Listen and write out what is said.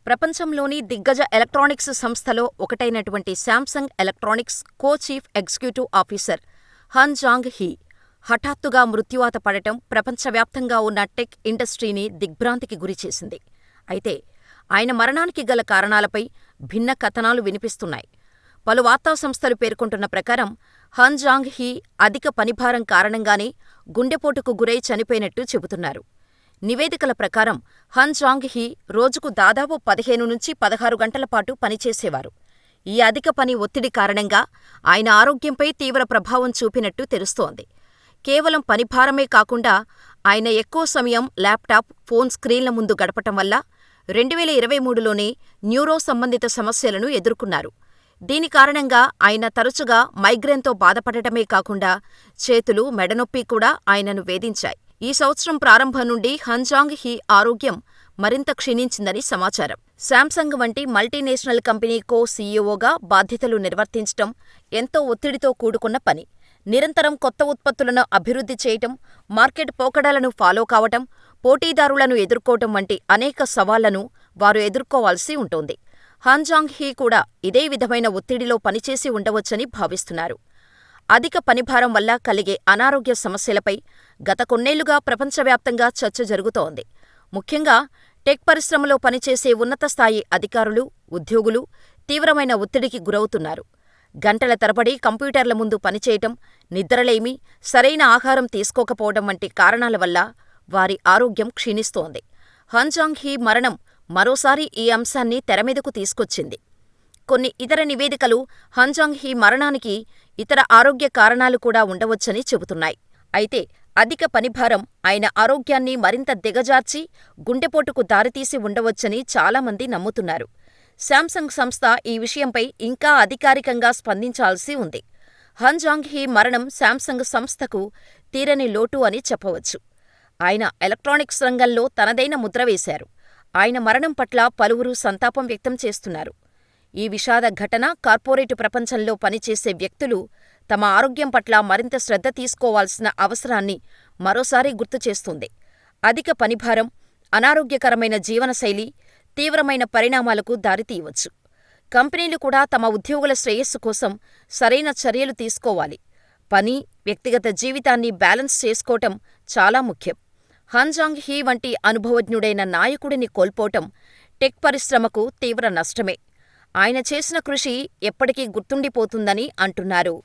ప్రపంచంలోని దిగ్గజ ఎలక్ట్రానిక్స్ సంస్థలో ఒకటైనటువంటి Samsung electronics co chief executive officer Han Jong Hee హఠాత్తుగా మృత్యువాత పడటం ప్రపంచవ్యాప్తంగా ఉన్న టెక్ ఇండస్ట్రీని దిగ్భ్రాంతికి గురిచేసింది. అయితే ఆయన మరణానికి గల కారణాలపై భిన్న కథనాలు వినిపిస్తున్నాయి. పలు వార్తా సంస్థలు పేర్కొంటున్న ప్రకారం హన్ జాంగ్ హీ అధిక పనిభారం కారణంగానే గుండెపోటుకు గురై చనిపోయినట్టు చెబుతున్నారు. నివేదికల ప్రకారం హన్ జాంగ్ హీ రోజుకు దాదాపు 15-16 గంటల పాటు పనిచేసేవారు. ఈ అధిక పని ఒత్తిడి కారణంగా ఆయన ఆరోగ్యంపై తీవ్ర ప్రభావం చూపినట్టు తెలుస్తోంది. కేవలం పనిభారమే కాకుండా ఆయన ఎక్కువ సమయం ల్యాప్టాప్, ఫోన్ స్క్రీన్ల ముందు గడపటం వల్ల 2023లోనే న్యూరో సంబంధిత సమస్యలను ఎదుర్కొన్నారు. దీని కారణంగా ఆయన తరచుగా మైగ్రేన్తో బాధపడటమే కాకుండా చేతులు, మెడనొప్పి కూడా ఆయనను వేధించాయి. ఈ సంవత్సరం ప్రారంభం నుండి హన్ జాంగ్ హీ ఆరోగ్యం మరింత క్షీణించిందని సమాచారం. శాంసంగ్ వంటి మల్టీనేషనల్ కంపెనీ కో-సీఈఓగా బాధ్యతలు నిర్వర్తించటం ఎంతో ఒత్తిడితో కూడుకున్న పని. నిరంతరం కొత్త ఉత్పత్తులను అభివృద్ధి చేయటం, మార్కెట్ పోకడలను ఫాలో కావటం, పోటీదారులను ఎదుర్కోవటం వంటి అనేక సవాళ్లను వారు ఎదుర్కోవాల్సి ఉంటుంది. హన్ జాంగ్ హీ కూడా ఇదే విధమైన ఒత్తిడిలో పనిచేసి ఉండవచ్చని భావిస్తున్నారు. అధిక పనిభారం వల్ల కలిగే అనారోగ్య సమస్యలపై గత కొన్నేళ్లుగా ప్రపంచవ్యాప్తంగా చర్చ జరుగుతోంది. ముఖ్యంగా టెక్ పరిశ్రమలో పనిచేసే ఉన్నత స్థాయి అధికారులు, ఉద్యోగులు తీవ్రమైన ఒత్తిడికి గురవుతున్నారు. గంటల తరబడి కంప్యూటర్ల ముందు పనిచేయటం, నిద్రలేమి, సరైన ఆహారం తీసుకోకపోవడం వంటి కారణాల వల్ల వారి ఆరోగ్యం క్షీణిస్తోంది. హన్ జాంగ్ హీ మరణం మరోసారి ఈ అంశాన్ని తెరమీదకు తీసుకొచ్చింది. కొన్ని ఇతర నివేదికలు హన్ జాంగ్ హీ మరణానికి ఇతర ఆరోగ్య కారణాలు కూడా ఉండవచ్చని చెబుతున్నాయి. అయితే అధిక పనిభారం ఆయన ఆరోగ్యాన్ని మరింత దిగజార్చి గుండెపోటుకు దారితీసి ఉండవచ్చని చాలామంది నమ్ముతున్నారు. శాంసంగ్ సంస్థ ఈ విషయంపై ఇంకా అధికారికంగా స్పందించాల్సి ఉంది. హన్ జాంగ్ హీ మరణం శాంసంగ్ సంస్థకు తీరని లోటు అని చెప్పవచ్చు. ఆయన ఎలక్ట్రానిక్స్ రంగంలో తనదైన ముద్ర వేశారు. ఆయన మరణం పట్ల పలువురు సంతాపం వ్యక్తం చేస్తున్నారు. ఈ విషాద ఘటన కార్పొరేట్ ప్రపంచంలో పనిచేసే వ్యక్తులు తమ ఆరోగ్యం పట్ల మరింత శ్రద్ధ తీసుకోవాల్సిన అవసరాన్ని మరోసారి గుర్తుచేస్తుంది. అధిక పనిభారం, అనారోగ్యకరమైన జీవనశైలి తీవ్రమైన పరిణామాలకు దారితీయవచ్చు. కంపెనీలు కూడా తమ ఉద్యోగుల శ్రేయస్సు కోసం సరైన చర్యలు తీసుకోవాలి. పని, వ్యక్తిగత జీవితాన్ని బ్యాలెన్స్ చేసుకోవటం చాలా ముఖ్యం. హన్ జాంగ్ హీ వంటి అనుభవజ్ఞుడైన నాయకుడిని కోల్పోవటం టెక్ పరిశ్రమకు తీవ్ర నష్టమే. ఆయన చేసిన కృషి ఎప్పటికీ గుర్తుండిపోతుందని అంటున్నారు.